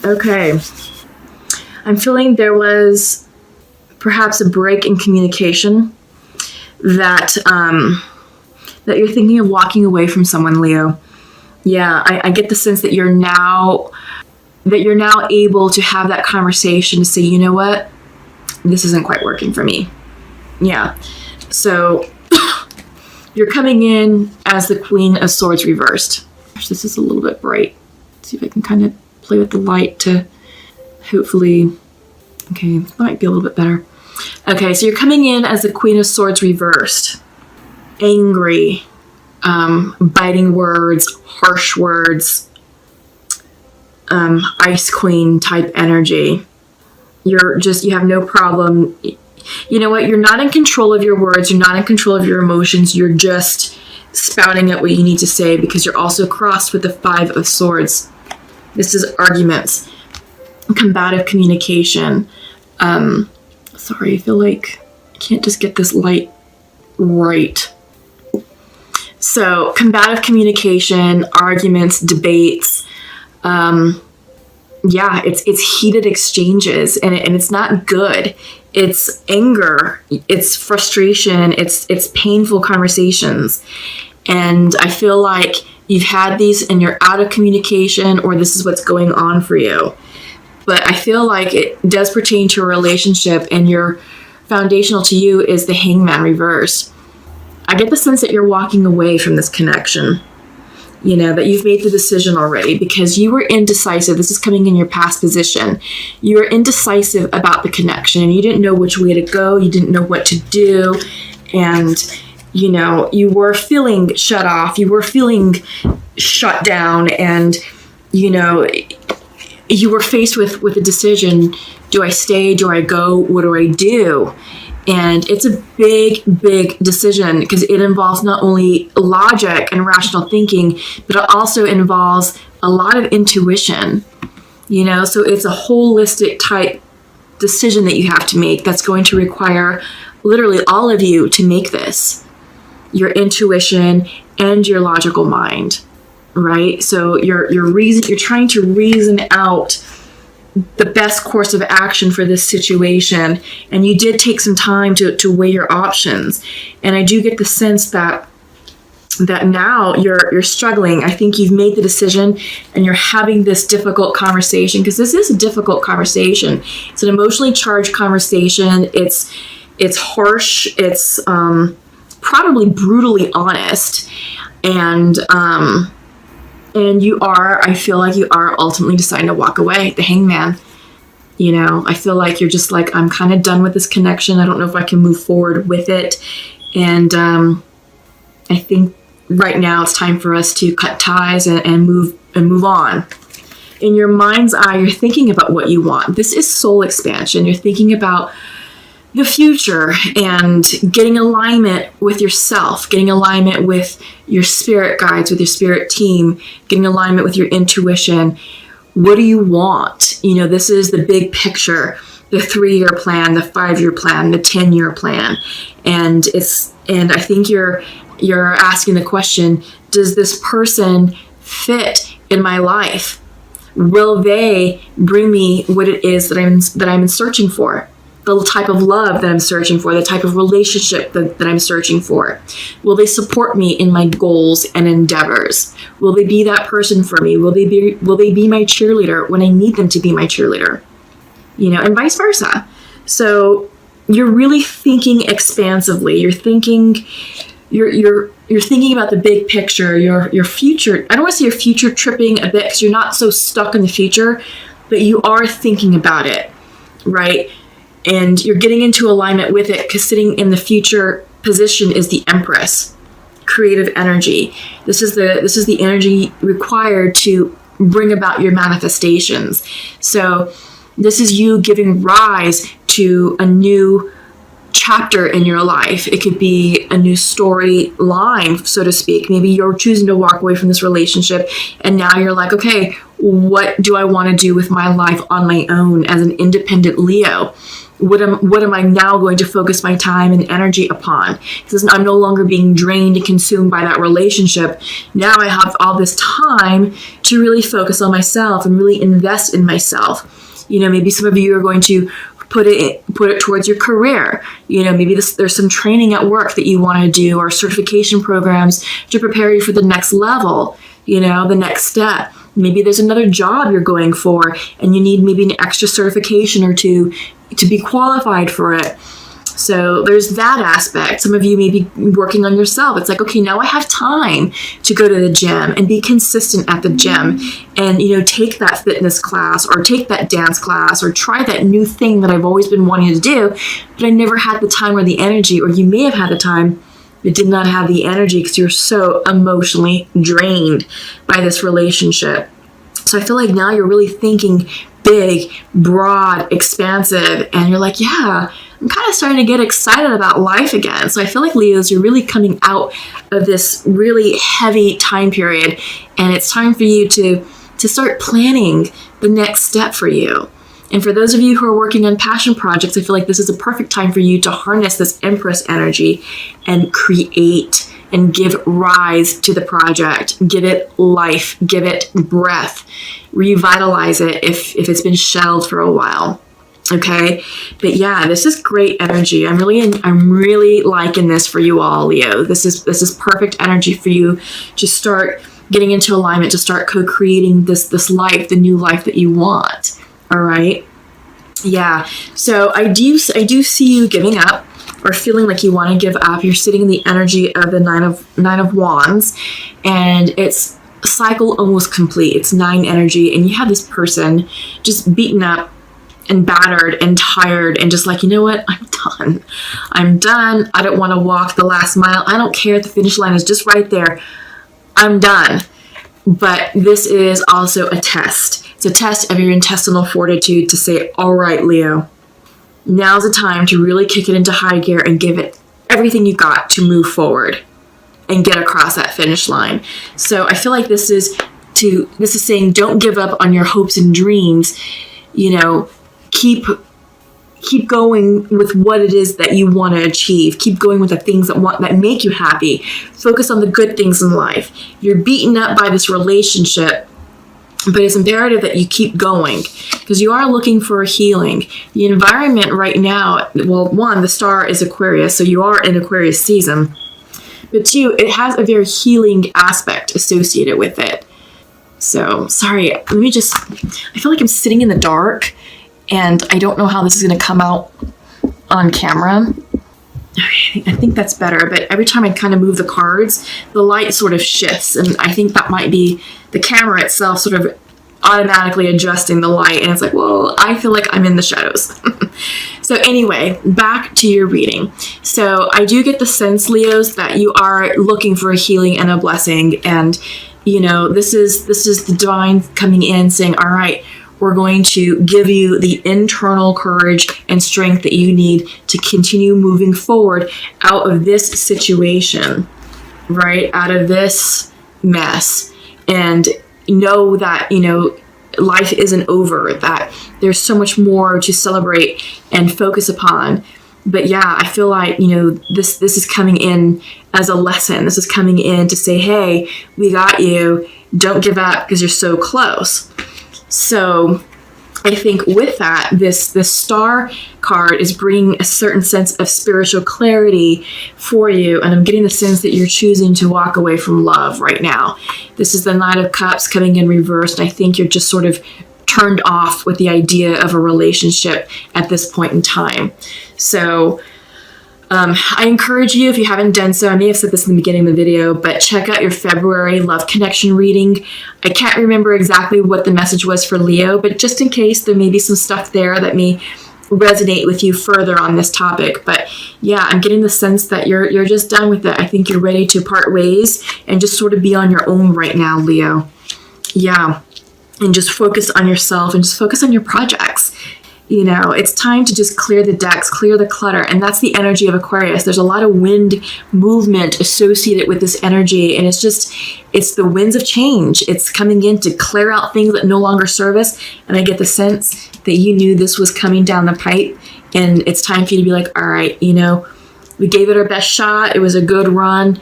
Okay. I'm feeling there was perhaps a break in communication that that you're thinking of walking away from someone, Leo. Yeah, I get the sense that you're now able to have that conversation to say, you know what, this isn't quite working for me. Yeah. So you're coming in as the Queen of Swords reversed. This is a little bit bright. Let's see if I can kind of play with the light to hopefully, okay, that might be a little bit better. Okay, so you're coming in as the Queen of Swords reversed. Angry, biting words, harsh words, Ice Queen type energy. You have no problem. You know what? You're not in control of your words. You're not in control of your emotions. You're just spouting out what you need to say because you're also crossed with the Five of Swords. This is arguments, combative communication. Sorry, I feel like I can't just get this light right. So, combative communication, arguments, debates. Yeah, it's heated exchanges, and it's not good. It's anger, it's frustration, it's painful conversations. And I feel like you've had these and you're out of communication, or this is what's going on for you. But I feel like it does pertain to a relationship, and your foundational to you is the Hangman reversed. I get the sense that you're walking away from this connection. You know, that you've made the decision already because you were indecisive. This is coming in your past position. You were indecisive about the connection. You didn't know which way to go. You didn't know what to do. And, you know, you were feeling shut off. You were feeling shut down. And, you know, you were faced with a decision. Do I stay? Do I go? What do I do? And it's a big, big decision because it involves not only logic and rational thinking, but it also involves a lot of intuition, you know? So it's a holistic type decision that you have to make that's going to require literally all of you to make this, your intuition and your logical mind, right? So you're trying to reason out the best course of action for this situation, and you did take some time to weigh your options. And I do get the sense that now you're struggling. I think you've made the decision and you're having this difficult conversation, because this is a difficult conversation. It's an emotionally charged conversation. It's harsh. It's probably brutally honest, and I feel like you are ultimately deciding to walk away, the Hangman. You know, I feel like you're just like, I'm kind of done with this connection. I don't know if I can move forward with it. And I think right now it's time for us to cut ties and move on. In your mind's eye, you're thinking about what you want. This is soul expansion. You're thinking about the future and getting alignment with yourself, getting alignment with your spirit guides, with your spirit team, getting alignment with your intuition. What do you want? You know, this is the big picture, the 3-year plan, the 5-year plan, the 10-year plan. And I think you're asking the question, does this person fit in my life? Will they bring me what it is that I'm searching for? The type of love that I'm searching for, the type of relationship that I'm searching for. Will they support me in my goals and endeavors? Will they be that person for me? Will they be my cheerleader when I need them to be my cheerleader? You know, and vice versa. So you're really thinking expansively. You're thinking about the big picture, your future. I don't want to say your future tripping a bit because you're not so stuck in the future, but you are thinking about it, right? And you're getting into alignment with it because sitting in the future position is the Empress, creative energy. This is the energy required to bring about your manifestations. So this is you giving rise to a new chapter in your life. It could be a new storyline, so to speak. Maybe you're choosing to walk away from this relationship, and now you're like, okay, what do I want to do with my life on my own as an independent Leo? What am I now going to focus my time and energy upon? Because I'm no longer being drained and consumed by that relationship. Now I have all this time to really focus on myself and really invest in myself. Maybe some of you are going to put it towards your career. Maybe there's some training at work that you want to do, or certification programs to prepare you for the next level, the next step. Maybe there's another job you're going for and you need maybe an extra certification or two to be qualified for it. So there's that aspect. Some of you may be working on yourself. It's like, okay, now I have time to go to the gym and be consistent at the gym and, take that fitness class or take that dance class or try that new thing that I've always been wanting to do, but I never had the time or the energy. Or you may have had the time but did not have the energy because you're so emotionally drained by this relationship. So I feel like now you're really thinking big, broad, expansive, and you're like, yeah, I'm kind of starting to get excited about life again. So I feel like, Leos, you're really coming out of this really heavy time period, and it's time for you to start planning the next step for you. And for those of you who are working on passion projects, I feel like this is a perfect time for you to harness this Empress energy and create and give rise to the project. Give it life, give it breath, revitalize it if it's been shelved for a while. Okay, but yeah, this is great energy. I'm really liking this for you all, Leo. This is perfect energy for you to start getting into alignment, to start co-creating this life, the new life that you want. All right. Yeah. So I do see you giving up or feeling like you want to give up. You're sitting in the energy of the Nine of Wands, and it's cycle almost complete. It's 9 energy, and you have this person just beaten up and battered and tired and just like, you know what? I'm done. I don't want to walk the last mile. I don't care if the finish line is just right there. I'm done. But this is also a test. It's a test of your intestinal fortitude to say, all right, Leo, now's the time to really kick it into high gear and give it everything you got to move forward and get across that finish line. So I feel like this is saying, don't give up on your hopes and dreams. Keep going with what it is that you want to achieve. Keep going with the things that make you happy. Focus on the good things in life. You're beaten up by this relationship, but it's imperative that you keep going because you are looking for a healing. The environment right now, well, 1, the star is Aquarius, so you are in Aquarius season. But 2, it has a very healing aspect associated with it. So, sorry, I feel like I'm sitting in the dark and I don't know how this is going to come out on camera. Okay, I think that's better, but every time I kind of move the cards, the light sort of shifts, and I think that might be the camera itself sort of automatically adjusting the light, and it's like, well, I feel like I'm in the shadows. So anyway, back to your reading. So I do get the sense, Leos, that you are looking for a healing and a blessing, and this is the divine coming in saying, all right, we're going to give you the internal courage and strength that you need to continue moving forward out of this situation, right? Out of this mess. And know that, life isn't over, that there's so much more to celebrate and focus upon. But yeah, I feel like, this is coming in as a lesson. This is coming in to say, hey, we got you. Don't give up because you're so close. So I think with that, this star card is bringing a certain sense of spiritual clarity for you. And I'm getting the sense that you're choosing to walk away from love right now. This is the Knight of Cups coming in reversed. And I think you're just sort of turned off with the idea of a relationship at this point in time. So I encourage you, if you haven't done so, I may have said this in the beginning of the video, but check out your February love connection reading. I can't remember exactly what the message was for Leo, but just in case, there may be some stuff there that may resonate with you further on this topic. But yeah, I'm getting the sense that you're just done with it. I think you're ready to part ways and just sort of be on your own right now, Leo. Yeah, and just focus on yourself and just focus on your projects. It's time to just clear the decks, clear the clutter. And that's the energy of Aquarius. There's a lot of wind movement associated with this energy. And it's the winds of change. It's coming in to clear out things that no longer serve us. And I get the sense that you knew this was coming down the pipe. And it's time for you to be like, all right, we gave it our best shot. It was a good run.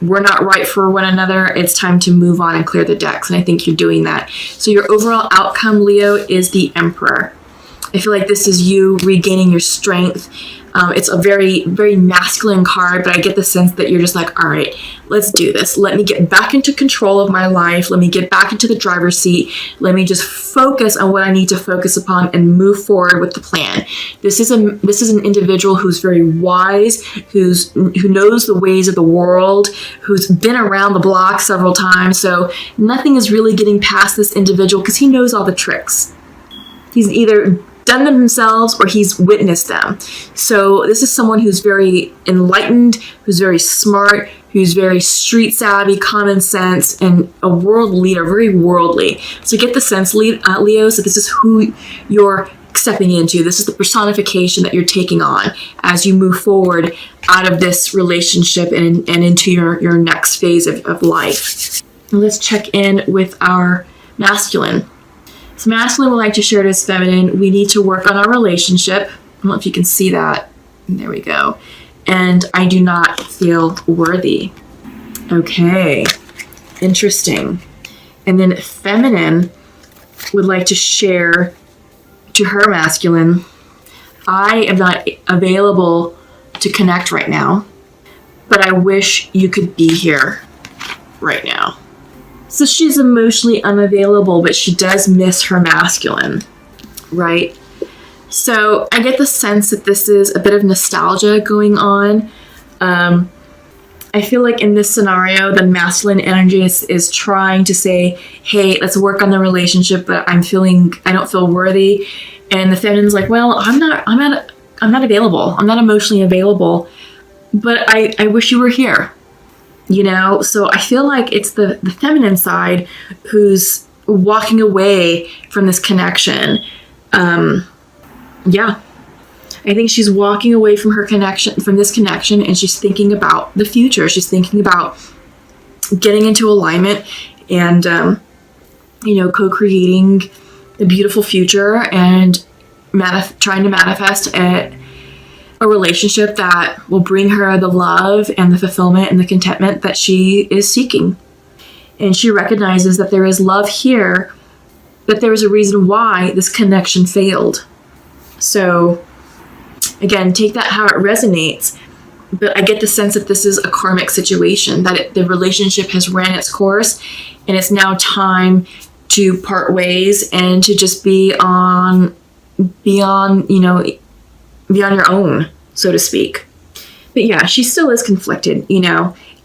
We're not right for one another. It's time to move on and clear the decks. And I think you're doing that. So your overall outcome, Leo, is the Emperor. I feel like this is you regaining your strength. It's a very, very masculine card, but I get the sense that you're just like, all right, let's do this. Let me get back into control of my life. Let me get back into the driver's seat. Let me just focus on what I need to focus upon and move forward with the plan. This is an individual who's very wise, who knows the ways of the world, who's been around the block several times. So nothing is really getting past this individual because he knows all the tricks. He's either done them himself or he's witnessed them. So this is someone who's very enlightened, who's very smart, who's very street savvy, common sense, and a world leader, very worldly. So get the sense, Leos, that this is who you're stepping into. This is the personification that you're taking on as you move forward out of this relationship and into your next phase of life. Let's check in with our masculine. So masculine would like to share to his feminine, we need to work on our relationship. I don't know if you can see that. There we go. And I do not feel worthy. Okay, interesting. And then feminine would like to share to her masculine, I am not available to connect right now, but I wish you could be here right now. So she's emotionally unavailable, but she does miss her masculine, right? So I get the sense that this is a bit of nostalgia going on. I feel like in this scenario, the masculine energy is trying to say, hey, let's work on the relationship, but I don't feel worthy. And the feminine's like, well, I'm not available. I'm not emotionally available, but I wish you were here. So I feel like it's the feminine side who's walking away from this connection. Yeah. I think she's walking away from this connection, and she's thinking about the future. She's thinking about getting into alignment and, co-creating a beautiful future and trying to manifest a relationship that will bring her the love and the fulfillment and the contentment that she is seeking. And she recognizes that there is love here, that there is a reason why this connection failed. So again, take that how it resonates. But I get the sense that this is a karmic situation, that the relationship has ran its course and it's now time to part ways and to just be on your own, so to speak. But yeah, she still is conflicted,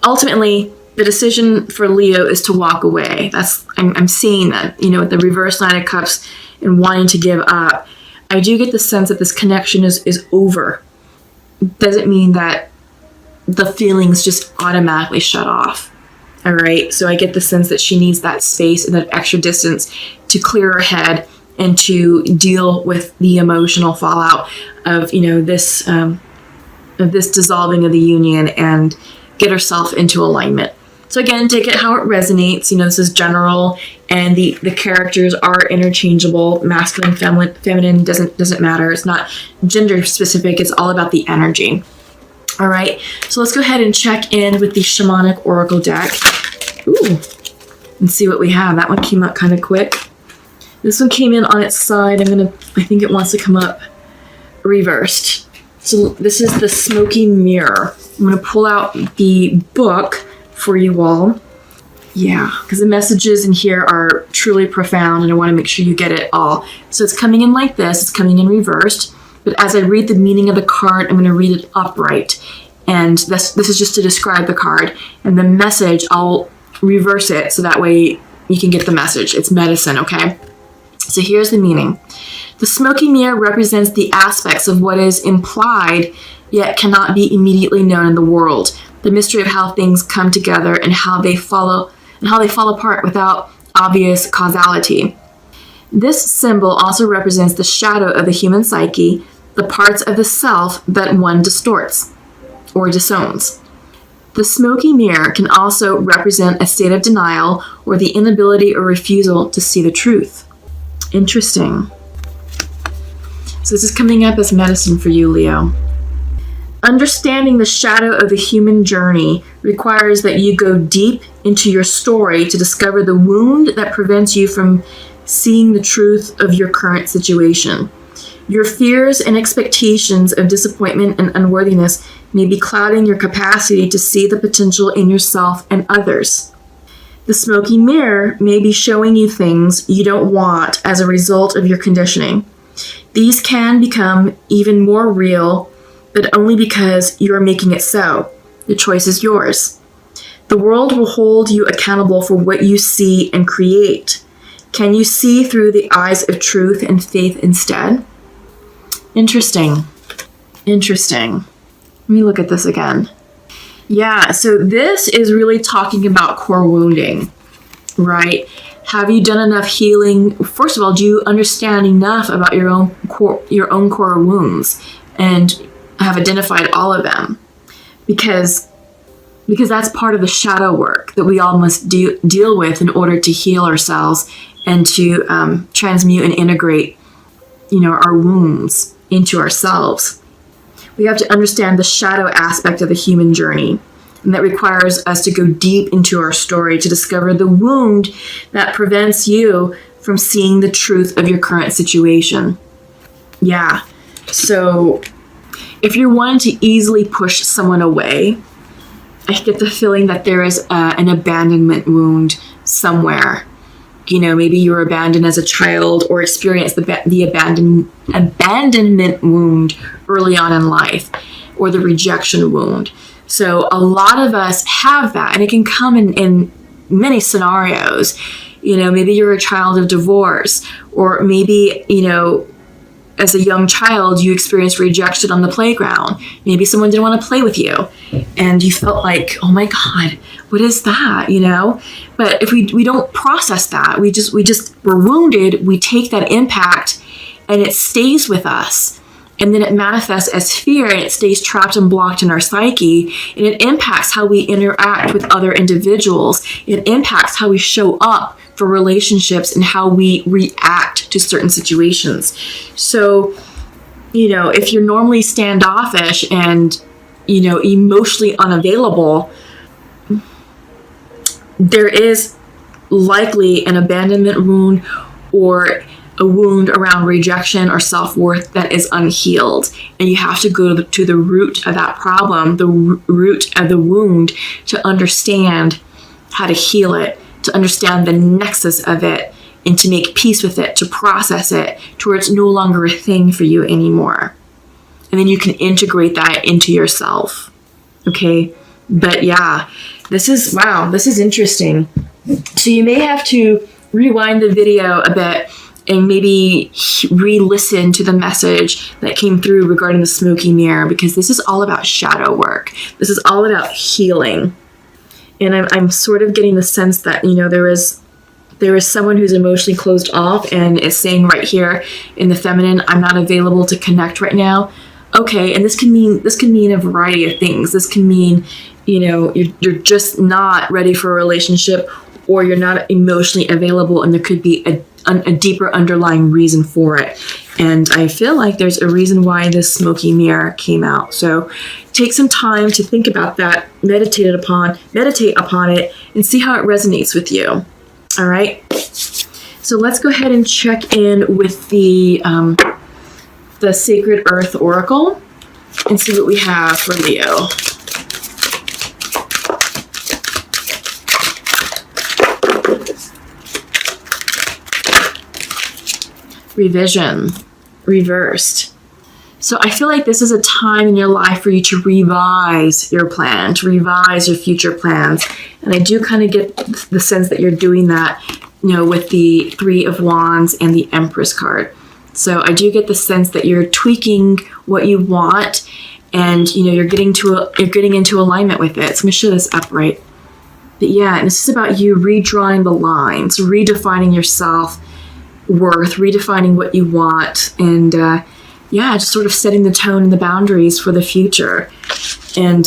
Ultimately, the decision for Leo is to walk away. I'm seeing that, with the reverse Knight of Cups and wanting to give up. I do get the sense that this connection is over. Doesn't mean that the feelings just automatically shut off. All right. So I get the sense that she needs that space and that extra distance to clear her head and to deal with the emotional fallout of, this dissolving of the union and get herself into alignment. So again, take it how it resonates. This is general, and the characters are interchangeable. Masculine, feminine doesn't matter. It's not gender specific. It's all about the energy. All right. So let's go ahead and check in with the Shamanic Oracle deck. Ooh, and see what we have. That one came up kind of quick. This one came in on its side. I think it wants to come up reversed. So this is the Smoky Mirror. I'm going to pull out the book for you all. Yeah, because the messages in here are truly profound and I want to make sure you get it all. So it's coming in like this. It's coming in reversed. But as I read the meaning of the card, I'm going to read it upright. And this is just to describe the card. And the message, I'll reverse it so that way you can get the message. It's medicine, okay? So here's the meaning. The smoky mirror represents the aspects of what is implied yet cannot be immediately known in the world. The mystery of how things come together and how they fall apart without obvious causality. This symbol also represents the shadow of the human psyche, the parts of the self that one distorts or disowns. The smoky mirror can also represent a state of denial or the inability or refusal to see the truth. Interesting. So this is coming up as medicine for you, Leo. Understanding the shadow of the human journey requires that you go deep into your story to discover the wound that prevents you from seeing the truth of your current situation. Your fears and expectations of disappointment and unworthiness may be clouding your capacity to see the potential in yourself and others. The smoky mirror may be showing you things you don't want as a result of your conditioning. These can become even more real, but only because you are making it so. The choice is yours. The world will hold you accountable for what you see and create. Can you see through the eyes of truth and faith instead? Interesting. Let me look at this again. Yeah, so this is really talking about core wounding, right? Have you done enough healing? First of all, do you understand enough about your own core wounds and have identified all of them? Because that's part of the shadow work that we all must deal with in order to heal ourselves and to transmute and integrate, our wounds into ourselves. We have to understand the shadow aspect of the human journey, and that requires us to go deep into our story to discover the wound that prevents you from seeing the truth of your current situation. Yeah, so if you're wanting to easily push someone away, I get the feeling that there is an abandonment wound somewhere. Maybe you were abandoned as a child or experienced the abandonment wound early on in life, or the rejection wound. So a lot of us have that, and it can come in many scenarios. Maybe you're a child of divorce, or maybe, as a young child, you experienced rejection on the playground. Maybe someone didn't want to play with you, and you felt like, oh my God, what is that? But if we don't process that, we're wounded. We take that impact, and it stays with us, and then it manifests as fear, and it stays trapped and blocked in our psyche, and it impacts how we interact with other individuals. It impacts how we show up for relationships and how we react to certain situations. So, if you're normally standoffish and, emotionally unavailable, there is likely an abandonment wound or a wound around rejection or self-worth that is unhealed. And you have to go to the root of that problem, the root of the wound, to understand how to heal it, to understand the nexus of it, and to make peace with it, to process it, to where it's no longer a thing for you anymore. And then you can integrate that into yourself. Okay? But yeah, this is interesting. So you may have to rewind the video a bit and maybe re-listen to the message that came through regarding the smoky mirror, because this is all about shadow work. This is all about healing. And I'm sort of getting the sense that, there is someone who's emotionally closed off and is saying right here in the feminine, I'm not available to connect right now. Okay, and this can mean a variety of things. This can mean, you're just not ready for a relationship, or you're not emotionally available, and there could be a deeper underlying reason for it. And I feel like there's a reason why this smoky mirror came out. So take some time to think about that, meditate upon it, and see how it resonates with you. All right. So let's go ahead and check in with the Sacred Earth Oracle and see what we have for Leo. Revision, reversed. So I feel like this is a time in your life for you to revise your plan, to revise your future plans. And I do kind of get the sense that you're doing that, with the Three of Wands and the Empress card. So I do get the sense that you're tweaking what you want, and you're getting into alignment with it. So I'm gonna show this upright. But yeah, and this is about you redrawing the lines, redefining yourself, worth, redefining what you want, and just sort of setting the tone and the boundaries for the future. And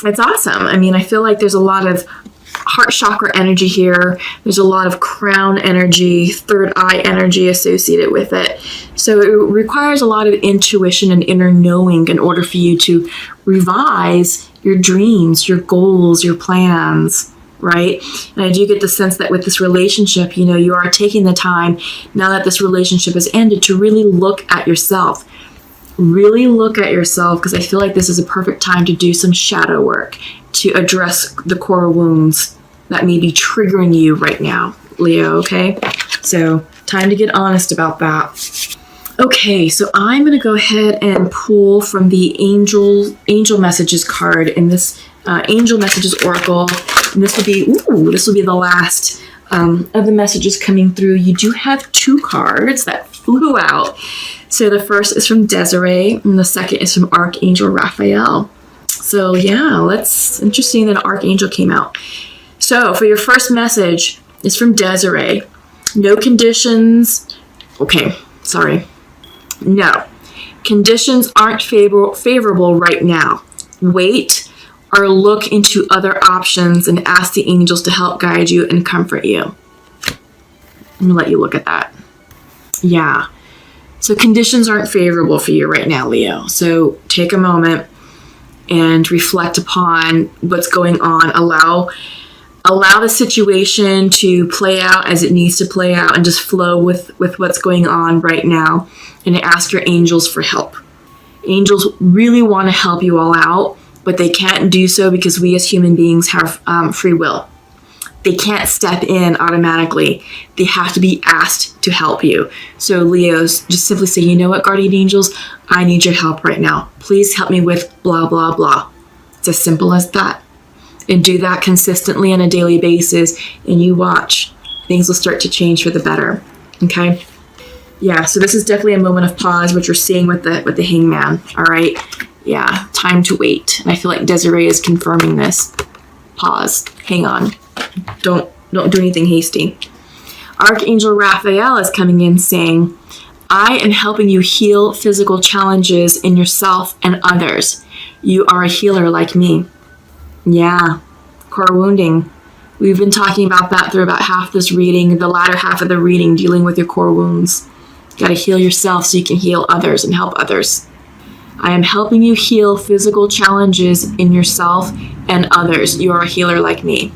it's awesome. I mean, I feel like there's a lot of heart chakra energy here. There's a lot of crown energy, third eye energy associated with it. So it requires a lot of intuition and inner knowing in order for you to revise your dreams, your goals, your plans, right? And I do get the sense that with this relationship, you are taking the time, now that this relationship has ended, to really look at yourself. Really look at yourself, because I feel like this is a perfect time to do some shadow work to address the core wounds that may be triggering you right now, Leo, okay? So time to get honest about that. Okay, so I'm going to go ahead and pull from the Angel Messages card in this Angel Messages Oracle. And this will be the last of the messages coming through. You do have 2 cards that flew out. So the first is from Desiree, and the second is from Archangel Raphael. So yeah, interesting that Archangel came out. So for your first message, it's from Desiree. No conditions. Okay, sorry. No. Conditions aren't favorable right now. Wait or look into other options and ask the angels to help guide you and comfort you. I'm going to let you look at that. Yeah. So conditions aren't favorable for you right now, Leo. So take a moment and reflect upon what's going on. Allow the situation to play out as it needs to play out, and just flow with what's going on right now, and ask your angels for help. Angels really want to help you all out, but they can't do so because we as human beings have free will. They can't step in automatically. They have to be asked to help you. So Leos, just simply say, you know what, guardian angels, I need your help right now. Please help me with blah, blah, blah. It's as simple as that. And do that consistently on a daily basis, and you watch. Things will start to change for the better. Okay? Yeah, so this is definitely a moment of pause, which you're seeing with the hangman. All right? Yeah, time to wait. And I feel like Desiree is confirming this. Pause. Hang on. Don't do anything hasty. Archangel Raphael is coming in saying, I am helping you heal physical challenges in yourself and others. You are a healer like me. Yeah, core wounding. We've been talking about that through about half this reading, the latter half of the reading, dealing with your core wounds. You got to heal yourself so you can heal others and help others. I am helping you heal physical challenges in yourself and others. You are a healer like me.